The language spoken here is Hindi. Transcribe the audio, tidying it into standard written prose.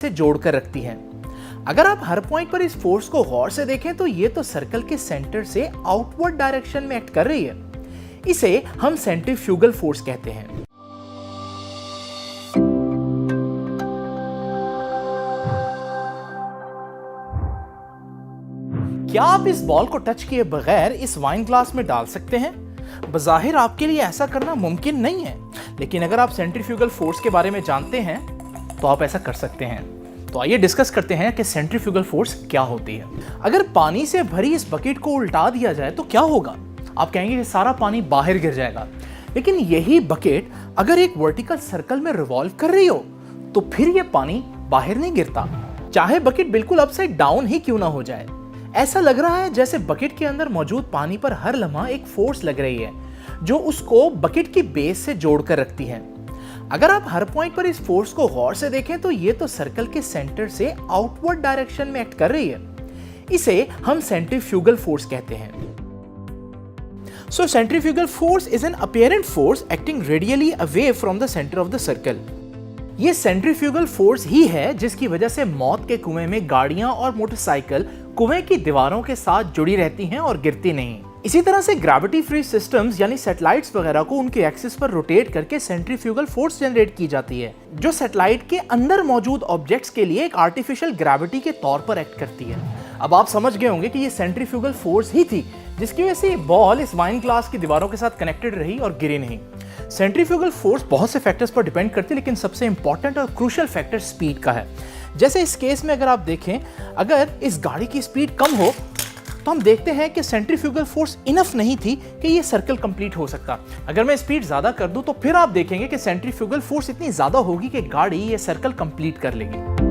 से जोड़कर रखती है। अगर आप हर पॉइंट पर इस फोर्स को गौर से देखें तो ये तो सर्कल के सेंटर से आउटवर्ड डायरेक्शन में एक्ट कर रही है। इसे हम सेंट्रीफ्यूगल फोर्स कहते हैं। क्या आप इस बॉल को टच किए बगैर इस वाइन ग्लास में डाल सकते हैं? बज़ाहिर आपके लिए ऐसा करना मुमकिन नहीं है, लेकिन अगर आप सेंट्रीफ्यूगल फोर्स के बारे में जानते हैं तो आप ऐसा कर सकते हैं। तो आइए डिस्कस करते हैं कि सेंट्रीफ्यूगल फोर्स क्या होती है। अगर पानी से भरी इस बकेट को उल्टा दिया जाए तो क्या होगा? आप कहेंगे कि सारा पानी बाहर गिर जाएगा, लेकिन यही बकेट अगर एक वर्टिकल सर्कल में रिवॉल्व कर रही हो तो फिर यह पानी बाहर नहीं गिरता, चाहे बकेट बिल्कुल अपसाइड डाउन ही क्यों ना हो जाए। ऐसा लग रहा है जैसे बकेट के अंदर मौजूद पानी पर हर लम्हा एक फोर्स लग रही है जो उसको बकेट की बेस से जोड़कर रखती है। अगर आप हर पॉइंट पर इस फोर्स को गौर से देखें तो ये तो सर्कल के सेंटर से आउटवर्ड डायरेक्शन में एक्ट कर रही है। इसे हम सेंट्रीफ्यूगल फोर्स कहते हैं। So centrifugal force is an apparent force acting radially away from the center of the circle. ये सेंट्रीफ्यूगल फोर्स ही है जिसकी वजह से मौत के कुएं में गाड़ियां और मोटरसाइकिल कुएं की दीवारों के साथ जुड़ी रहती हैं और गिरती नहीं। इसी तरह से ग्रेविटी फ्री सिस्टम्स यानी सैटेलाइट्स वगैरह को उनके एक्सिस पर रोटेट करके सेंट्रीफ्यूगल फोर्स जनरेट की जाती है, जो सैटेलाइट के अंदर मौजूद ऑब्जेक्ट्स के लिए एक आर्टिफिशियल ग्रेविटी के तौर पर एक्ट करती है। अब आप समझ गए होंगे कि ये सेंट्रीफ्यूगल फोर्स ही थी जिसकी वजह से बॉल इस वाइन ग्लास की दीवारों के साथ कनेक्टेड रही और गिरी नहीं। सेंट्रीफ्यूगल फोर्स बहुत से फैक्टर्स पर डिपेंड करती है, लेकिन सबसे इंपॉर्टेंट और क्रूशियल फैक्टर स्पीड का है। जैसे इस केस में अगर आप देखें, अगर इस गाड़ी की स्पीड कम हो तो हम देखते हैं कि सेंट्रीफ्यूगल फोर्स इनफ नहीं थी कि ये सर्कल कंप्लीट हो सकता। अगर मैं स्पीड ज्यादा कर दूं तो फिर आप देखेंगे कि सेंट्रीफ्यूगल फोर्स इतनी ज्यादा होगी कि गाड़ी ये सर्कल कंप्लीट कर लेगी।